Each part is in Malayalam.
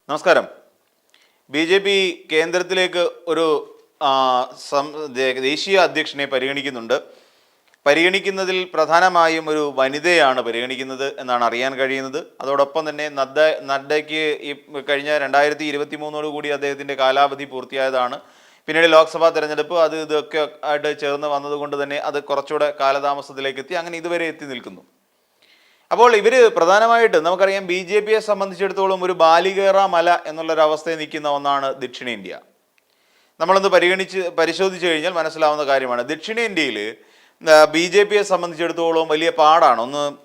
നമസ്കാരം. ബി ജെ പി കേന്ദ്രത്തിലേക്ക് ഒരു ദേശീയ അധ്യക്ഷനെ പരിഗണിക്കുന്നതിൽ പ്രധാനമായും ഒരു വനിതയാണ് പരിഗണിക്കുന്നത് എന്നാണ് അറിയാൻ കഴിയുന്നത്. അതോടൊപ്പം തന്നെ നദ്ദയ്ക്ക് ഈ കഴിഞ്ഞ 2023 കൂടി അദ്ദേഹത്തിൻ്റെ കാലാവധി പൂർത്തിയായതാണ്. പിന്നീട് ലോക്സഭാ തെരഞ്ഞെടുപ്പ് ഇതൊക്കെ ആയിട്ട് ചേർന്ന് വന്നതുകൊണ്ട് തന്നെ അത് കുറച്ചുകൂടെ കാലതാമസത്തിലേക്ക് എത്തി. അങ്ങനെ ഇതുവരെ എത്തി നിൽക്കുന്നു. അപ്പോൾ ഇവർ പ്രധാനമായിട്ട് നമുക്കറിയാം, ബി ജെ പിയെ സംബന്ധിച്ചിടത്തോളം ഒരു ബാലികേറ മല എന്നുള്ളൊരവസ്ഥയിൽ നിൽക്കുന്ന ഒന്നാണ് ദക്ഷിണേന്ത്യ. നമ്മളൊന്ന് പരിശോധിച്ച് കഴിഞ്ഞാൽ മനസ്സിലാവുന്ന കാര്യമാണ്. ദക്ഷിണേന്ത്യയിൽ ബി ജെ പിയെ സംബന്ധിച്ചിടത്തോളം വലിയ പാടാണ്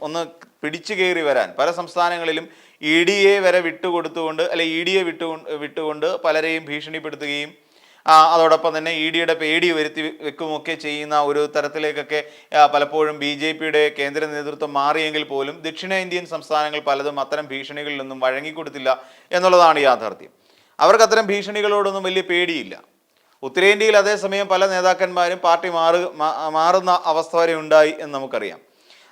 ഒന്ന് പിടിച്ചു കയറി വരാൻ. പല സംസ്ഥാനങ്ങളിലും ഇ ഡിയെ വരെ വിട്ടുകൊടുത്തുകൊണ്ട് ഇ ഡിയെ വിട്ടുകൊണ്ട് പലരെയും ഭീഷണിപ്പെടുത്തുകയും അതോടൊപ്പം തന്നെ ഇ ഡിയുടെ പേടി വരുത്തി വെക്കുമൊക്കെ ചെയ്യുന്ന ഒരു തരത്തിലേക്കൊക്കെ പലപ്പോഴും ബി ജെ പിയുടെ കേന്ദ്ര നേതൃത്വം മാറിയെങ്കിൽ പോലും ദക്ഷിണേന്ത്യൻ സംസ്ഥാനങ്ങൾ പലതും അത്തരം ഭീഷണികളിൽ നിന്നും വഴങ്ങിക്കൊടുത്തില്ല എന്നുള്ളതാണ് യാഥാർത്ഥ്യം. അവർക്ക് അത്തരം ഭീഷണികളോടൊന്നും വലിയ പേടിയില്ല. ഉത്തരേന്ത്യയിൽ അതേസമയം പല നേതാക്കന്മാരും പാർട്ടി മാറുന്ന അവസ്ഥ വരെ ഉണ്ടായി എന്ന് നമുക്കറിയാം.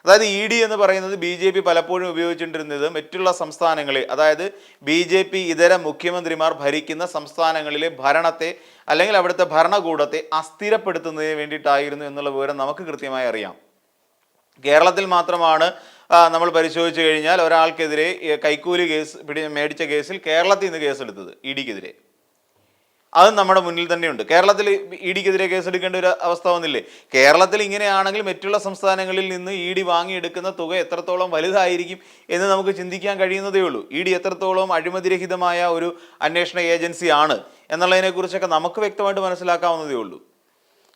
അതായത് ഇ ഡി എന്ന് പറയുന്നത് ബി ജെ പി പലപ്പോഴും ഉപയോഗിച്ചുകൊണ്ടിരുന്നത് മറ്റുള്ള സംസ്ഥാനങ്ങളെ, അതായത് ബി ജെ പി ഇതര മുഖ്യമന്ത്രിമാർ ഭരിക്കുന്ന സംസ്ഥാനങ്ങളിലെ ഭരണത്തെ അല്ലെങ്കിൽ അവിടുത്തെ ഭരണകൂടത്തെ അസ്ഥിരപ്പെടുത്തുന്നതിന് വേണ്ടിയിട്ടായിരുന്നു എന്നുള്ള വിവരം നമുക്ക് കൃത്യമായി അറിയാം. കേരളത്തിൽ മാത്രമാണ് നമ്മൾ പരിശോധിച്ചു കഴിഞ്ഞാൽ ഒരാൾക്കെതിരെ കൈക്കൂലി മേടിച്ച കേസിൽ കേരളത്തിൽ നിന്ന് കേസെടുത്തത് ഇ ഡിക്കെതിരെ. അത് നമ്മുടെ മുന്നിൽ തന്നെയുണ്ട്. കേരളത്തിൽ ഇ ഡിക്കെതിരെ കേസെടുക്കേണ്ട ഒരു അവസ്ഥ വന്നില്ലേ? കേരളത്തിൽ ഇങ്ങനെയാണെങ്കിൽ മറ്റുള്ള സംസ്ഥാനങ്ങളിൽ നിന്ന് ഇ ഡി വാങ്ങിയെടുക്കുന്ന തുക എത്രത്തോളം വലുതായിരിക്കും എന്ന് നമുക്ക് ചിന്തിക്കാൻ കഴിയുന്നതേ ഉള്ളൂ. ഇ ഡി എത്രത്തോളം അഴിമതിരഹിതമായ ഒരു അന്വേഷണ ഏജൻസിയാണ് എന്നുള്ളതിനെക്കുറിച്ചൊക്കെ നമുക്ക് വ്യക്തമായിട്ട് മനസ്സിലാക്കാവുന്നതേ ഉള്ളൂ.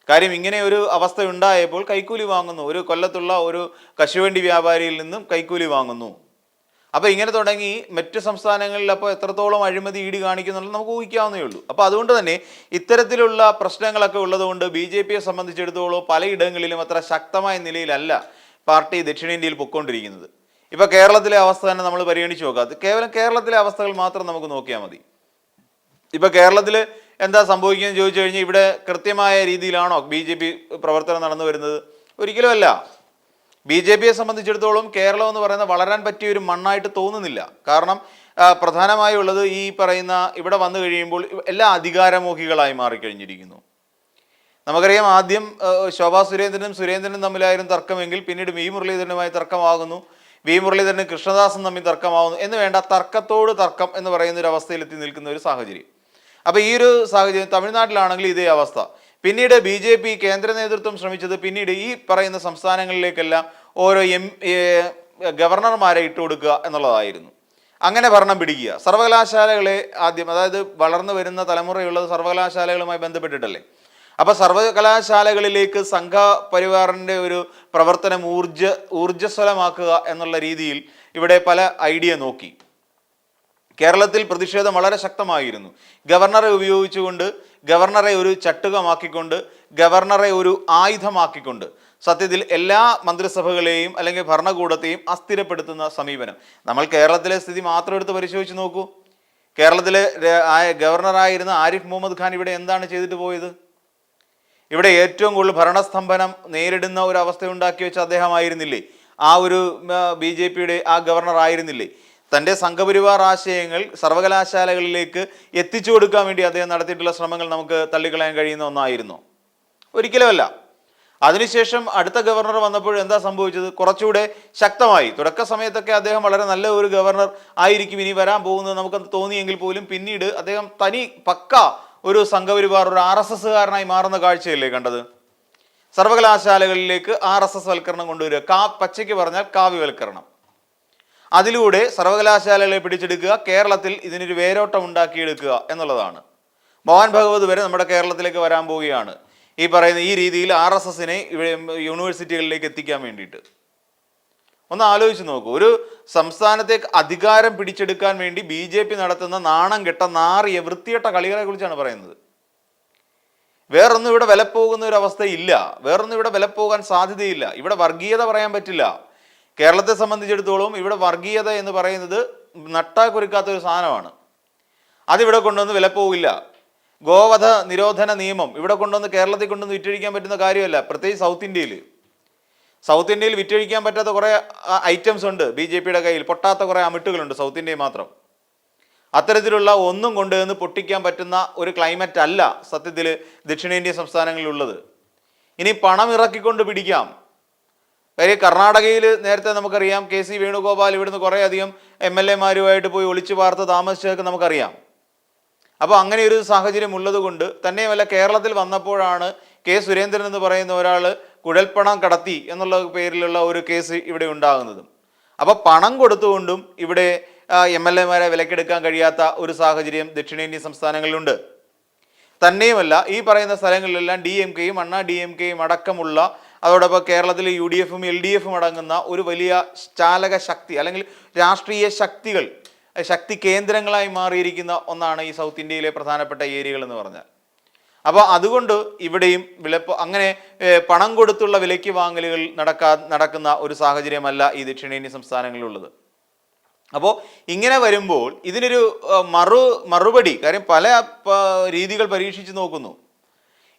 കാര്യം, ഇങ്ങനെ ഒരു അവസ്ഥ ഉണ്ടായപ്പോൾ കൈക്കൂലി വാങ്ങുന്നു. ഒരു കൊല്ലത്തുള്ള ഒരു കശുവണ്ടി വ്യാപാരിയിൽ നിന്നും കൈക്കൂലി വാങ്ങുന്നു. അപ്പോൾ ഇങ്ങനെ തുടങ്ങി മറ്റു സംസ്ഥാനങ്ങളിൽ അപ്പോൾ എത്രത്തോളം അഴിമതി ഇ ഡി കാണിക്കുന്നുള്ളത് നമുക്ക് ഊഹിക്കാവുന്നേ ഉള്ളൂ. അപ്പോൾ അതുകൊണ്ട് തന്നെ ഇത്തരത്തിലുള്ള പ്രശ്നങ്ങളൊക്കെ ഉള്ളതുകൊണ്ട് ബി ജെ പിയെ സംബന്ധിച്ചിടത്തോളം പലയിടങ്ങളിലും അത്ര ശക്തമായ നിലയിലല്ല പാർട്ടി ദക്ഷിണേന്ത്യയിൽ പൊയ്ക്കൊണ്ടിരിക്കുന്നത്. ഇപ്പോൾ കേരളത്തിലെ അവസ്ഥ തന്നെ നമ്മൾ പരിഗണിച്ച് നോക്കാം. കേവലം കേരളത്തിലെ അവസ്ഥകൾ മാത്രം നമുക്ക് നോക്കിയാൽ മതി. ഇപ്പോൾ കേരളത്തിൽ എന്താ സംഭവിക്കുകയെന്ന് ചോദിച്ചു കഴിഞ്ഞാൽ, ഇവിടെ കൃത്യമായ രീതിയിലാണോ ബി ജെ പി പ്രവർത്തനം നടന്നു വരുന്നത്? ഒരിക്കലുമല്ല. ബി ജെ പിയെ സംബന്ധിച്ചിടത്തോളം കേരളം എന്ന് പറയുന്നത് വളരാൻ പറ്റിയ ഒരു മണ്ണായിട്ട് തോന്നുന്നില്ല. കാരണം പ്രധാനമായും ഉള്ളത് ഈ പറയുന്ന ഇവിടെ വന്നു കഴിയുമ്പോൾ എല്ലാ അധികാരമോഹികളായി മാറിക്കഴിഞ്ഞിരിക്കുന്നു. നമുക്കറിയാം, ആദ്യം ശോഭാ സുരേന്ദ്രനും തമ്മിലായിരുന്നു തർക്കമെങ്കിൽ പിന്നീട് വി മുരളീധരനുമായി തർക്കമാകുന്നു. വി മുരളീധരനും കൃഷ്ണദാസും തമ്മിൽ തർക്കമാകുന്നു എന്ന് വേണ്ട തർക്കത്തോട് തർക്കം എന്ന് പറയുന്ന ഒരു അവസ്ഥയിലെത്തി നിൽക്കുന്ന ഒരു സാഹചര്യം. അപ്പോൾ ഈ ഒരു സാഹചര്യം തമിഴ്നാട്ടിലാണെങ്കിൽ ഇതേ അവസ്ഥ. പിന്നീട് ബി ജെ പി കേന്ദ്ര നേതൃത്വം ശ്രമിച്ചത് പിന്നീട് ഈ പറയുന്ന സംസ്ഥാനങ്ങളിലേക്കെല്ലാം ഓരോ ഗവർണർമാരെ ഇട്ടുകൊടുക്കുക എന്നുള്ളതായിരുന്നു. അങ്ങനെ ഭരണം പിടിക്കുക. സർവകലാശാലകളെ ആദ്യം, അതായത് വളർന്നു വരുന്ന തലമുറയുള്ളത് സർവകലാശാലകളുമായി ബന്ധപ്പെട്ടിട്ടല്ലേ. അപ്പോൾ സർവകലാശാലകളിലേക്ക് സംഘപരിവാറിൻ്റെ ഒരു പ്രവർത്തനം ഊർജ്ജസ്വലമാക്കുക എന്നുള്ള രീതിയിൽ ഇവിടെ പല ഐഡിയ നോക്കി. കേരളത്തിൽ പ്രതിഷേധം വളരെ ശക്തമായിരുന്നു. ഗവർണറെ ഉപയോഗിച്ചുകൊണ്ട്, ഗവർണറെ ഒരു ചട്ടുകമാക്കിക്കൊണ്ട്, ഗവർണറെ ഒരു ആയുധമാക്കിക്കൊണ്ട് സത്യത്തിൽ എല്ലാ മന്ത്രിസഭകളെയും അല്ലെങ്കിൽ ഭരണകൂടത്തെയും അസ്ഥിരപ്പെടുത്തുന്ന സമീപനം. നമ്മൾ കേരളത്തിലെ സ്ഥിതി മാത്രം എടുത്ത് പരിശോധിച്ച് നോക്കൂ. കേരളത്തിലെ ഗവർണറായിരുന്ന ആരിഫ് മുഹമ്മദ് ഖാൻ ഇവിടെ എന്താണ് ചെയ്തിട്ട് പോയത്? ഇവിടെ ഏറ്റവും കൂടുതൽ ഭരണസ്തംഭനം നേരിടുന്ന ഒരു അവസ്ഥ ഉണ്ടാക്കി വെച്ച അദ്ദേഹമായിരുന്നില്ലേ? ആ ഒരു ബി ജെ പിയുടെ ആ ഗവർണർ ആയിരുന്നില്ലേ? തൻ്റെ സംഘപരിവാർ ആശയങ്ങൾ സർവകലാശാലകളിലേക്ക് എത്തിച്ചു കൊടുക്കാൻ വേണ്ടി അദ്ദേഹം നടത്തിയിട്ടുള്ള ശ്രമങ്ങൾ നമുക്ക് തള്ളിക്കളയാൻ കഴിയുന്ന ഒന്നായിരുന്നു? ഒരിക്കലുമല്ല. അതിനുശേഷം അടുത്ത ഗവർണർ വന്നപ്പോൾ എന്താ സംഭവിച്ചത്? കുറച്ചുകൂടെ ശക്തമായി. തുടക്ക സമയത്തൊക്കെ അദ്ദേഹം വളരെ നല്ല ഒരു ഗവർണർ ആയിരിക്കും ഇനി വരാൻ പോകുന്നത് നമുക്ക് തോന്നിയെങ്കിൽ പോലും പിന്നീട് അദ്ദേഹം പക്ക ഒരു സംഘപരിവാർ, ഒരു RSS കാരനായി മാറുന്ന കാഴ്ചയല്ലേ കണ്ടത്? സർവകലാശാലകളിലേക്ക് RSS വൽക്കരണം കൊണ്ടുവരിക, പച്ചയ്ക്ക് പറഞ്ഞാൽ കാവ്യവൽക്കരണം. അതിലൂടെ സർവകലാശാലകളെ പിടിച്ചെടുക്കുക, കേരളത്തിൽ ഇതിനൊരു വേരോട്ടം ഉണ്ടാക്കിയെടുക്കുക എന്നുള്ളതാണ്. മോഹൻ ഭഗവത് വരെ നമ്മുടെ കേരളത്തിലേക്ക് വരാൻ പോവുകയാണ് ഈ പറയുന്ന ഈ രീതിയിൽ RSSനെ യൂണിവേഴ്സിറ്റികളിലേക്ക് എത്തിക്കാൻ വേണ്ടിയിട്ട്. ഒന്ന് ആലോചിച്ച് നോക്കൂ. ഒരു സംസ്ഥാനത്തെ അധികാരം പിടിച്ചെടുക്കാൻ വേണ്ടി ബി ജെ പി നടത്തുന്ന നാണം കെട്ട നാറിയ വൃത്തികെട്ട കളികളെ കുറിച്ചാണ് പറയുന്നത്. വേറൊന്നും ഇവിടെ വിലപ്പോകുന്ന ഒരു അവസ്ഥയില്ല. വേറൊന്നും ഇവിടെ വിലപ്പോകാൻ സാധ്യതയില്ല. ഇവിടെ വർഗീയത പറയാൻ പറ്റില്ല. കേരളത്തെ സംബന്ധിച്ചിടത്തോളം ഇവിടെ വർഗീയത എന്ന് പറയുന്നത് നട്ടാ കുരുക്കാത്ത ഒരു സാധനമാണ്. അതിവിടെ കൊണ്ടുവന്ന് വിലപ്പോവില്ല. ഗോവധ നിരോധന നിയമം ഇവിടെ കൊണ്ടുവന്ന് കേരളത്തിൽ കൊണ്ടുവന്ന് വിറ്റഴിക്കാൻ പറ്റുന്ന കാര്യമല്ല. പ്രത്യേകിച്ച് സൗത്ത് ഇന്ത്യയിൽ വിറ്റഴിക്കാൻ പറ്റാത്ത കുറേ ഐറ്റംസ് ഉണ്ട് ബി ജെ പിയുടെ കയ്യിൽ. പൊട്ടാത്ത കുറേ അമിട്ടുകളുണ്ട് സൗത്ത് ഇന്ത്യയിൽ മാത്രം. അത്തരത്തിലുള്ള ഒന്നും കൊണ്ടുവന്ന് പൊട്ടിക്കാൻ പറ്റുന്ന ഒരു ക്ലൈമറ്റ് അല്ല സത്യത്തിൽ ദക്ഷിണേന്ത്യൻ സംസ്ഥാനങ്ങളിലുള്ളത്. ഇനി പണം ഇറക്കിക്കൊണ്ട് പിടിക്കാം. കാര്യം കർണാടകയിൽ നേരത്തെ നമുക്കറിയാം KC വേണുഗോപാൽ ഇവിടുന്ന് കുറേ അധികം MLA മാരുമായിട്ട് പോയി ഒളിച്ചു പാർത്ത് താമസിച്ചതൊക്കെ നമുക്കറിയാം. അപ്പോൾ അങ്ങനെ ഒരു സാഹചര്യം ഉള്ളത് കൊണ്ട് തന്നെയുമല്ല, കേരളത്തിൽ വന്നപ്പോഴാണ് സുരേന്ദ്രൻ എന്ന് പറയുന്ന ഒരാൾ കുഴൽപ്പണം കടത്തി എന്നുള്ള പേരിലുള്ള ഒരു കേസ് ഇവിടെ ഉണ്ടാകുന്നത്. അപ്പോൾ പണം കൊടുത്തുകൊണ്ടും ഇവിടെ MLA മാരെ വിലക്കെടുക്കാൻ കഴിയാത്ത ഒരു സാഹചര്യം ദക്ഷിണേന്ത്യൻ സംസ്ഥാനങ്ങളിലുണ്ട്. തന്നെയുമല്ല, ഈ പറയുന്ന സ്ഥലങ്ങളിലെല്ലാം DMK-യും അണ്ണാ DMK-യും അടക്കമുള്ള, അതോടൊപ്പം കേരളത്തിൽ UDF-ഉം LDF-ഉം അടങ്ങുന്ന ഒരു വലിയ ചാലക ശക്തി അല്ലെങ്കിൽ രാഷ്ട്രീയ ശക്തി കേന്ദ്രങ്ങളായി മാറിയിരിക്കുന്ന ഒന്നാണ് ഈ സൗത്ത് ഇന്ത്യയിലെ പ്രധാനപ്പെട്ട ഏരിയകൾ എന്ന് പറഞ്ഞാൽ. അപ്പോൾ അതുകൊണ്ട് ഇവിടെയും അങ്ങനെ പണം കൊടുത്തുള്ള വിലയ്ക്ക് വാങ്ങലുകൾ നടക്കുന്ന ഒരു സാഹചര്യമല്ല ഈ ദക്ഷിണേന്ത്യൻ സംസ്ഥാനങ്ങളിലുള്ളത്. അപ്പോൾ ഇങ്ങനെ വരുമ്പോൾ ഇതിനൊരു മറുപടി, കാര്യം പല രീതികൾ പരീക്ഷിച്ച് നോക്കുന്നു.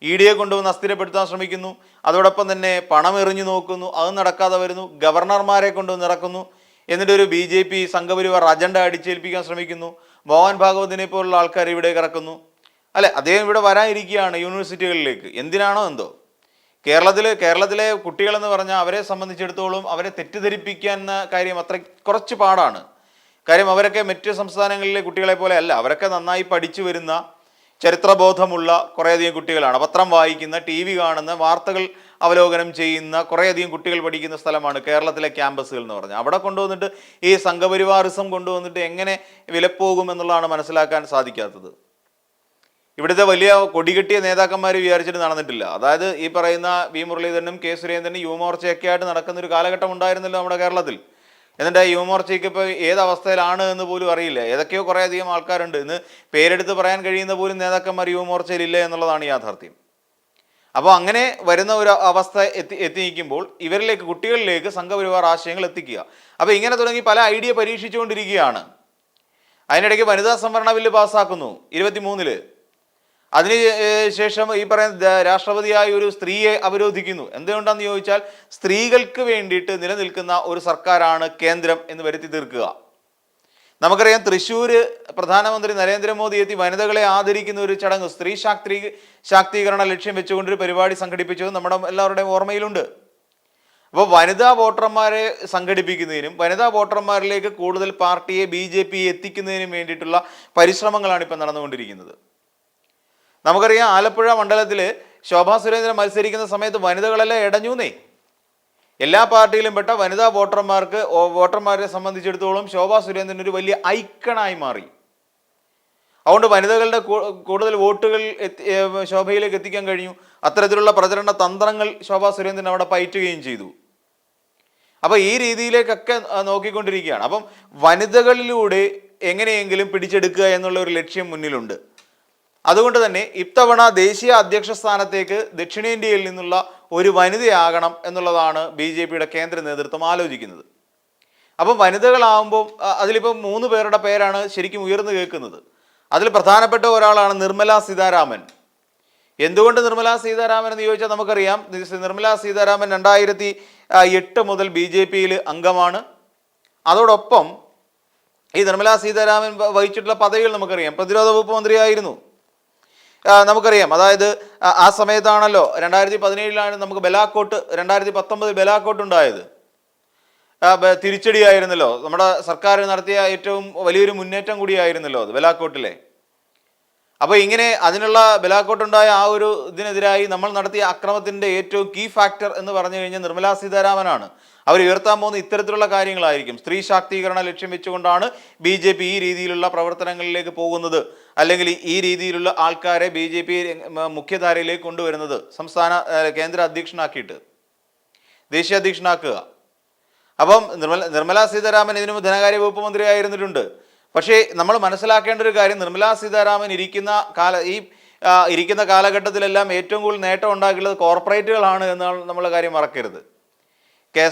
ED-യെ കൊണ്ടുവന്ന് അസ്ഥിരപ്പെടുത്താൻ ശ്രമിക്കുന്നു, അതോടൊപ്പം തന്നെ പണം എറിഞ്ഞു നോക്കുന്നു, അത് നടക്കാതെ വരുന്നു. ഗവർണർമാരെ കൊണ്ടുവന്ന് ഇറക്കുന്നു, എന്നിട്ടൊരു BJP സംഘപരിവാർ അജണ്ട അടിച്ചേൽപ്പിക്കാൻ ശ്രമിക്കുന്നു. മോഹൻ ഭാഗവതിനെ പോലുള്ള ആൾക്കാർ ഇവിടേക്ക് ഇറക്കുന്നു. അല്ലെ, അദ്ദേഹം ഇവിടെ വരാനിരിക്കുകയാണ് യൂണിവേഴ്സിറ്റികളിലേക്ക്. എന്തിനാണോ എന്തോ. കേരളത്തിലെ കുട്ടികളെന്ന് പറഞ്ഞാൽ അവരെ സംബന്ധിച്ചിടത്തോളം അവരെ തെറ്റിദ്ധരിപ്പിക്കുന്ന കാര്യം കുറച്ച് പാടാണ്. കാര്യം അവരൊക്കെ മറ്റ് സംസ്ഥാനങ്ങളിലെ കുട്ടികളെ പോലെ അല്ല. അവരൊക്കെ നന്നായി പഠിച്ചു വരുന്ന, ചരിത്രബോധമുള്ള കുറേയധികം കുട്ടികളാണ്. പത്രം വായിക്കുന്ന, TV കാണുന്ന, വാർത്തകൾ അവലോകനം ചെയ്യുന്ന കുറേയധികം കുട്ടികൾ പഠിക്കുന്ന സ്ഥലമാണ് കേരളത്തിലെ ക്യാമ്പസുകൾ എന്ന് പറഞ്ഞാൽ. അവിടെ കൊണ്ടുവന്നിട്ട് ഈ സംഘപരിവാറിസം കൊണ്ടുവന്നിട്ട് എങ്ങനെ വിലപ്പോകും എന്നുള്ളതാണ് മനസ്സിലാക്കാൻ സാധിക്കാത്തത്. ഇവിടുത്തെ വലിയ കൊടികെട്ടിയ നേതാക്കന്മാർ വിചാരിച്ചിട്ട് നടന്നിട്ടില്ല. അതായത് ഈ പറയുന്ന V. മുരളീധരനും സുരേന്ദ്രനും യുവമോർച്ചയൊക്കെ ആയിട്ട് നടക്കുന്ന ഒരു കാലഘട്ടം ഉണ്ടായിരുന്നല്ലോ നമ്മുടെ കേരളത്തിൽ. എന്നിട്ട് യുവമോർച്ചയ്ക്ക് ഇപ്പോൾ ഏതവസ്ഥയിലാണ് എന്ന് പോലും അറിയില്ല. ഏതൊക്കെയോ കുറേ അധികം ആൾക്കാരുണ്ട്. ഇന്ന് പേരെടുത്ത് പറയാൻ കഴിയുന്ന പോലും നേതാക്കന്മാർ യുവമോർച്ചയിലില്ല എന്നുള്ളതാണ് യാഥാർത്ഥ്യം. അപ്പോൾ അങ്ങനെ വരുന്ന ഒരു അവസ്ഥ എത്തി നിൽക്കുമ്പോൾ കുട്ടികളിലേക്ക് സംഘപരിവാർ ആശയങ്ങൾ എത്തിക്കുക. അപ്പോൾ ഇങ്ങനെ തുടങ്ങി പല ഐഡിയ പരീക്ഷിച്ചുകൊണ്ടിരിക്കുകയാണ്. അതിനിടയ്ക്ക് വനിതാ സംവരണ ബില്ല് പാസ്സാക്കുന്നു 23-ൽ. അതിനുശേഷം ഈ പറയുന്ന രാഷ്ട്രപതിയായ ഒരു സ്ത്രീയെ അവരോധിക്കുന്നു. എന്തുകൊണ്ടാന്ന് ചോദിച്ചാൽ സ്ത്രീകൾക്ക് വേണ്ടിയിട്ട് നിലനിൽക്കുന്ന ഒരു സർക്കാരാണ് കേന്ദ്രം എന്ന് വരുത്തി തീർക്കുക. നമുക്കറിയാം, തൃശ്ശൂർ പ്രധാനമന്ത്രി നരേന്ദ്രമോദി എത്തി വനിതകളെ ആദരിക്കുന്ന ഒരു ചടങ്ങ്, സ്ത്രീ ശാക്തീകരണ ലക്ഷ്യം വെച്ചുകൊണ്ടൊരു പരിപാടി സംഘടിപ്പിച്ചത് നമ്മുടെ എല്ലാവരുടെയും ഓർമ്മയിലുണ്ട്. അപ്പോൾ വനിതാ വോട്ടർമാരെ സംഘടിപ്പിക്കുന്നതിനും വനിതാ വോട്ടർമാരിലേക്ക് കൂടുതൽ പാർട്ടിയെ BJP എത്തിക്കുന്നതിനും വേണ്ടിയിട്ടുള്ള പരിശ്രമങ്ങളാണ് ഇപ്പം നടന്നുകൊണ്ടിരിക്കുന്നത്. നമുക്കറിയാം, ആലപ്പുഴ മണ്ഡലത്തിൽ ശോഭാ സുരേന്ദ്രൻ മത്സരിക്കുന്ന സമയത്ത് വനിതകളെല്ലാം ഇടഞ്ഞൂന്നേ. എല്ലാ പാർട്ടിയിലും പെട്ട വനിതാ വോട്ടർമാരെ സംബന്ധിച്ചിടത്തോളം ശോഭാ സുരേന്ദ്രൻ ഒരു വലിയ ഐക്കണായി മാറി. അതുകൊണ്ട് വനിതകളുടെ കൂടുതൽ വോട്ടുകൾ ശോഭയിലേക്ക് എത്തിക്കാൻ കഴിഞ്ഞു. അത്തരത്തിലുള്ള പ്രചരണ തന്ത്രങ്ങൾ ശോഭാ സുരേന്ദ്രൻ അവിടെ പയറ്റുകയും ചെയ്തു. അപ്പോൾ ഈ രീതിയിലേക്കൊക്കെ നോക്കിക്കൊണ്ടിരിക്കുകയാണ്. അപ്പം വനിതകളിലൂടെ എങ്ങനെയെങ്കിലും പിടിച്ചെടുക്കുക എന്നുള്ള ഒരു ലക്ഷ്യം മുന്നിലുണ്ട്. അതുകൊണ്ട് തന്നെ ഇത്തവണ ദേശീയ അധ്യക്ഷ സ്ഥാനത്തേക്ക് ദക്ഷിണേന്ത്യയിൽ നിന്നുള്ള ഒരു വനിതയാകണം എന്നുള്ളതാണ് BJP-യുടെ കേന്ദ്ര നേതൃത്വം ആലോചിക്കുന്നത്. അപ്പം വനിതകളാവുമ്പോൾ അതിലിപ്പോൾ 3 പേരുടെ പേരാണ് ശരിക്കും ഉയർന്നു കേൾക്കുന്നത്. അതിൽ പ്രധാനപ്പെട്ട ഒരാളാണ് നിർമ്മല സീതാരാമൻ. എന്തുകൊണ്ട് നിർമ്മല സീതാരാമൻ എന്ന് ചോദിച്ചാൽ നമുക്കറിയാം, നിർമ്മല സീതാരാമൻ 2008 മുതൽ BJP-യിൽ അംഗമാണ്. അതോടൊപ്പം ഈ നിർമ്മല സീതാരാമൻ വഹിച്ചിട്ടുള്ള പദവികൾ നമുക്കറിയാം. പ്രതിരോധ വകുപ്പ് മന്ത്രിയായിരുന്നു നമുക്കറിയാം. അതായത് ആ സമയത്താണല്ലോ 2017-ലാണ് നമുക്ക് ബലാക്കോട്ട്, 2019 ബലാക്കോട്ട് ഉണ്ടായത്. തിരിച്ചടിയായിരുന്നല്ലോ, നമ്മുടെ സർക്കാർ നടത്തിയ ഏറ്റവും വലിയൊരു മുന്നേറ്റം കൂടിയായിരുന്നല്ലോ അത് ബലാക്കോട്ടിലെ. അപ്പോൾ ഇങ്ങനെ അതിനുള്ള ബലാക്കോട്ടുണ്ടായ ആ ഒരു ഇതിനെതിരായി നമ്മൾ നടത്തിയ അക്രമത്തിൻ്റെ ഏറ്റവും കീ ഫാക്ടർ എന്ന് പറഞ്ഞു കഴിഞ്ഞാൽ നിർമ്മല സീതാരാമനാണ്. അവർ ഉയർത്താൻ പോകുന്ന ഇത്തരത്തിലുള്ള കാര്യങ്ങളായിരിക്കും. സ്ത്രീ ശാക്തീകരണ ലക്ഷ്യം വെച്ചുകൊണ്ടാണ് BJP ഈ രീതിയിലുള്ള പ്രവർത്തനങ്ങളിലേക്ക് പോകുന്നത്, അല്ലെങ്കിൽ ഈ രീതിയിലുള്ള ആൾക്കാരെ BJP മുഖ്യധാരയിലേക്ക് കൊണ്ടുവരുന്നത്. കേന്ദ്ര അധ്യക്ഷനാക്കിയിട്ട് ദേശീയ അധ്യക്ഷനാക്കുക. അപ്പം നിർമ്മല സീതാരാമൻ ഇതിനു മുമ്പ് ധനകാര്യ വകുപ്പ് മന്ത്രിയായിരുന്നിട്ടുണ്ട്. പക്ഷേ നമ്മൾ മനസ്സിലാക്കേണ്ട ഒരു കാര്യം, നിർമ്മല സീതാരാമൻ ഇരിക്കുന്ന കാലഘട്ടത്തിലെല്ലാം ഏറ്റവും കൂടുതൽ നേട്ടം ഉണ്ടാക്കിയുള്ളത് കോർപ്പറേറ്റുകളാണ് എന്നുള്ള നമ്മളെ കാര്യം മറക്കരുത്.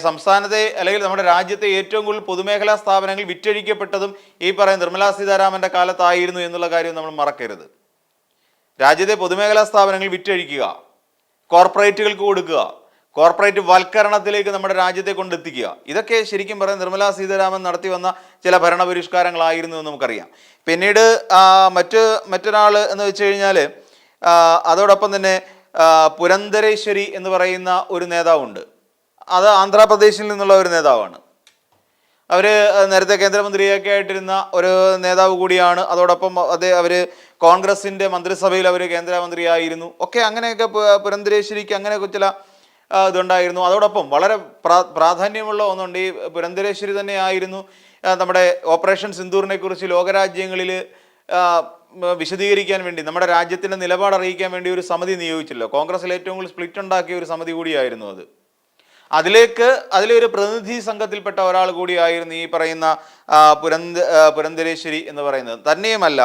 സംസ്ഥാനത്തെ അല്ലെങ്കിൽ നമ്മുടെ രാജ്യത്തെ ഏറ്റവും കൂടുതൽ പൊതുമേഖലാ സ്ഥാപനങ്ങൾ വിറ്റഴിക്കപ്പെട്ടതും ഈ പറയുന്ന നിർമ്മല സീതാരാമൻ്റെ കാലത്തായിരുന്നു എന്നുള്ള കാര്യം നമ്മൾ മറക്കരുത്. രാജ്യത്തെ പൊതുമേഖലാ സ്ഥാപനങ്ങൾ വിറ്റഴിക്കുക, കോർപ്പറേറ്റുകൾക്ക് കൊടുക്കുക, കോർപ്പറേറ്റ് വൽക്കരണത്തിലേക്ക് നമ്മുടെ രാജ്യത്തെ കൊണ്ടെത്തിക്കുക. ഇതൊക്കെ ശരിക്കും പറയാൻ നിർമ്മലാ സീതാരാമൻ നടത്തി വന്ന ചില ഭരണപരിഷ്കാരങ്ങളായിരുന്നു എന്ന് നമുക്കറിയാം. പിന്നീട് മറ്റൊരാൾ എന്ന് വെച്ച് കഴിഞ്ഞാൽ അതോടൊപ്പം തന്നെ പുരന്ദരേശ്വരി എന്ന് പറയുന്ന ഒരു നേതാവുണ്ട്. അത് ആന്ധ്രാപ്രദേശിൽ നിന്നുള്ള ഒരു നേതാവാണ്. അവർ നേരത്തെ കേന്ദ്രമന്ത്രിയൊക്കെ ആയിട്ടിരുന്ന ഒരു നേതാവ് കൂടിയാണ്. അതോടൊപ്പം അവർ കോൺഗ്രസിൻ്റെ മന്ത്രിസഭയിൽ അവർ കേന്ദ്രമന്ത്രിയായിരുന്നു. ഒക്കെ അങ്ങനെയൊക്കെ പുരന്ദരേശ്വരിക്ക് അങ്ങനെയൊക്കെ ചില ഇതുണ്ടായിരുന്നു. അതോടൊപ്പം വളരെ പ്രാധാന്യമുള്ള ഒന്നുണ്ട്. ഈ പുരന്ദരേശ്വരി തന്നെയായിരുന്നു നമ്മുടെ ഓപ്പറേഷൻ സിന്ദൂറിനെ കുറിച്ച് ലോകരാജ്യങ്ങളിൽ വിശദീകരിക്കാൻ വേണ്ടി, നമ്മുടെ രാജ്യത്തിൻ്റെ നിലപാട് അറിയിക്കാൻ വേണ്ടി ഒരു സമിതി നിയോഗിച്ചല്ലോ. കോൺഗ്രസിൽ ഏറ്റവും കൂടുതൽ സ്പ്ലിറ്റ് ഉണ്ടാക്കിയ ഒരു സമിതി കൂടിയായിരുന്നു അത്. അതിലൊരു പ്രതിനിധി സംഘത്തിൽപ്പെട്ട ഒരാൾ കൂടിയായിരുന്നു ഈ പറയുന്ന പുരന്ദരേശ്വരി എന്ന് പറയുന്നത്. തന്നെയുമല്ല,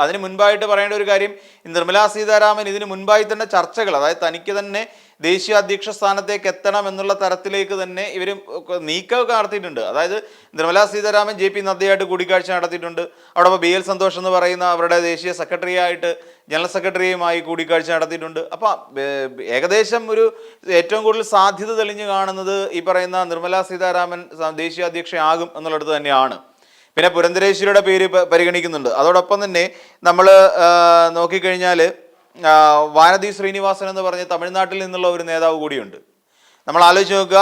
അതിന് മുൻപായിട്ട് പറയേണ്ട ഒരു കാര്യം, നിർമ്മലാ സീതാരാമൻ ഇതിന് മുൻപായി തന്നെ ചർച്ചകൾ, അതായത് തനിക്ക് തന്നെ ദേശീയ അധ്യക്ഷ സ്ഥാനത്തേക്ക് എത്തണം എന്നുള്ള തരത്തിലേക്ക് തന്നെ ഇവർ നീക്കമൊക്കെ നടത്തിയിട്ടുണ്ട്. അതായത് നിർമ്മലാ സീതാരാമൻ JP നദ്ദയായിട്ട് കൂടിക്കാഴ്ച നടത്തിയിട്ടുണ്ട്. അവിടെ BL സന്തോഷ് എന്ന് പറയുന്ന അവരുടെ ദേശീയ സെക്രട്ടറിയായിട്ട് ജനറൽ സെക്രട്ടറിയുമായി കൂടിക്കാഴ്ച നടത്തിയിട്ടുണ്ട്. അപ്പം ഏകദേശം ഒരു ഏറ്റവും കൂടുതൽ സാധ്യത തെളിഞ്ഞു കാണുന്നത് ഈ പറയുന്ന നിർമ്മലാ സീതാരാമൻ ദേശീയ അധ്യക്ഷയാകും എന്നുള്ളത് തന്നെയാണ്. പിന്നെ പുരന്ദരേശ്വരിയുടെ പേര് പരിഗണിക്കുന്നുണ്ട്. അതോടൊപ്പം തന്നെ നമ്മൾ നോക്കിക്കഴിഞ്ഞാൽ വാനതി ശ്രീനിവാസൻ എന്ന് പറഞ്ഞ് തമിഴ്നാട്ടിൽ നിന്നുള്ള ഒരു നേതാവ് കൂടിയുണ്ട്. നമ്മൾ ആലോചിച്ച് നോക്കുക,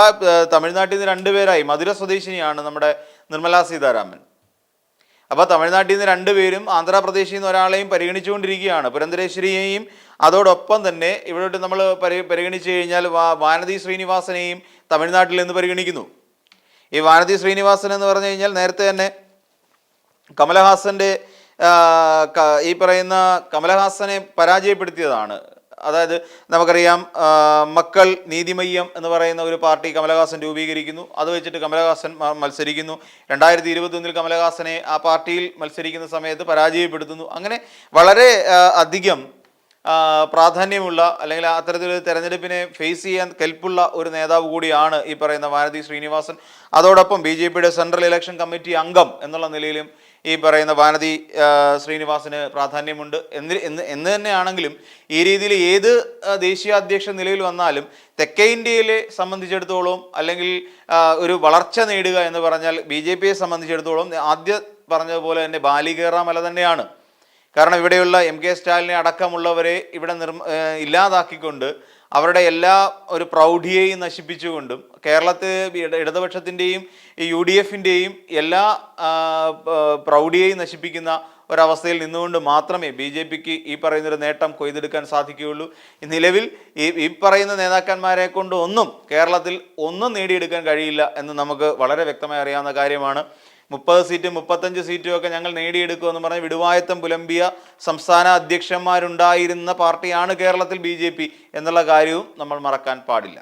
തമിഴ്നാട്ടിൽ നിന്ന് 2 പേരായി. മധുര സ്വദേശിനിയാണ് നമ്മുടെ നിർമ്മലാ സീതാരാമൻ. അപ്പോൾ തമിഴ്നാട്ടിൽ നിന്ന് 2 പേരും ആന്ധ്രാപ്രദേശിൽ നിന്ന് ഒരാളെയും പരിഗണിച്ചുകൊണ്ടിരിക്കുകയാണ്, പുരന്ദരേശ്വരിയെയും. അതോടൊപ്പം തന്നെ ഇവിടെ നമ്മൾ പരിഗണിച്ചു കഴിഞ്ഞാൽ വാനതി ശ്രീനിവാസനെയും തമിഴ്നാട്ടിൽ നിന്ന് പരിഗണിക്കുന്നു. ഈ വാനതി ശ്രീനിവാസൻ എന്ന് പറഞ്ഞു കഴിഞ്ഞാൽ നേരത്തെ തന്നെ കമലഹാസൻ്റെ ഈ പറയുന്ന കമലഹാസനെ പരാജയപ്പെടുത്തിയതാണ്. അതായത് നമുക്കറിയാം, മക്കൾ നീതിമയ്യം എന്ന് പറയുന്ന ഒരു പാർട്ടി കമലഹാസൻ രൂപീകരിക്കുന്നു. അത് വെച്ചിട്ട് കമലഹാസൻ മത്സരിക്കുന്നു. 2021 കമലഹാസനെ ആ പാർട്ടിയിൽ മത്സരിക്കുന്ന സമയത്ത് പരാജയപ്പെടുത്തുന്നു. അങ്ങനെ വളരെ അധികം പ്രാധാന്യമുള്ള അല്ലെങ്കിൽ അത്തരത്തിലൊരു തെരഞ്ഞെടുപ്പിനെ ഫേസ് ചെയ്യാൻ കെൽപ്പുള്ള ഒരു നേതാവ് കൂടിയാണ് ഈ പറയുന്ന വാനതി ശ്രീനിവാസൻ. അതോടൊപ്പം BJPയുടെ സെൻട്രൽ ഇലക്ഷൻ കമ്മിറ്റി അംഗം എന്നുള്ള നിലയിലും ഈ പറയുന്ന വാനതി ശ്രീനിവാസന് പ്രാധാന്യമുണ്ട്. എന്ന് തന്നെയാണെങ്കിലും ഈ രീതിയിൽ ഏത് ദേശീയ അധ്യക്ഷ നിലയിൽ വന്നാലും തെക്കേ ഇന്ത്യയിലെ സംബന്ധിച്ചിടത്തോളം അല്ലെങ്കിൽ ഒരു വളർച്ച നേടുക എന്ന് പറഞ്ഞാൽ BJPയെ സംബന്ധിച്ചിടത്തോളം ആദ്യം പറഞ്ഞതുപോലെ തന്നെ ബാലികേറ മല തന്നെയാണ്. കാരണം ഇവിടെയുള്ള MK സ്റ്റാലിനെ അടക്കമുള്ളവരെ ഇവിടെ ഇല്ലാതാക്കിക്കൊണ്ട് അവരുടെ എല്ലാ ഒരു പ്രൗഢിയെയും നശിപ്പിച്ചുകൊണ്ടും കേരളത്തിൽ ഇടതുപക്ഷത്തിൻ്റെയും UDFിൻ്റെയും എല്ലാ പ്രൗഢിയെയും നശിപ്പിക്കുന്ന ഒരവസ്ഥയിൽ നിന്നുകൊണ്ട് മാത്രമേ BJPക്ക് ഈ പറയുന്നൊരു നേട്ടം കൊയ്തെടുക്കാൻ സാധിക്കുകയുള്ളൂ. നിലവിൽ ഈ പറയുന്ന നേതാക്കന്മാരെ കൊണ്ട് കേരളത്തിൽ ഒന്നും നേടിയെടുക്കാൻ കഴിയില്ല എന്ന് നമുക്ക് വളരെ വ്യക്തമായി അറിയാവുന്ന കാര്യമാണ്. 30 സീറ്റും 35 സീറ്റും ഒക്കെ ഞങ്ങൾ നേടിയെടുക്കുമെന്ന് പറഞ്ഞ് വിടുവായത്തം പുലമ്പിയ സംസ്ഥാന അധ്യക്ഷന്മാരുണ്ടായിരുന്ന പാർട്ടിയാണ് കേരളത്തിൽ BJP എന്നുള്ള കാര്യവും നമ്മൾ മറക്കാൻ പാടില്ല.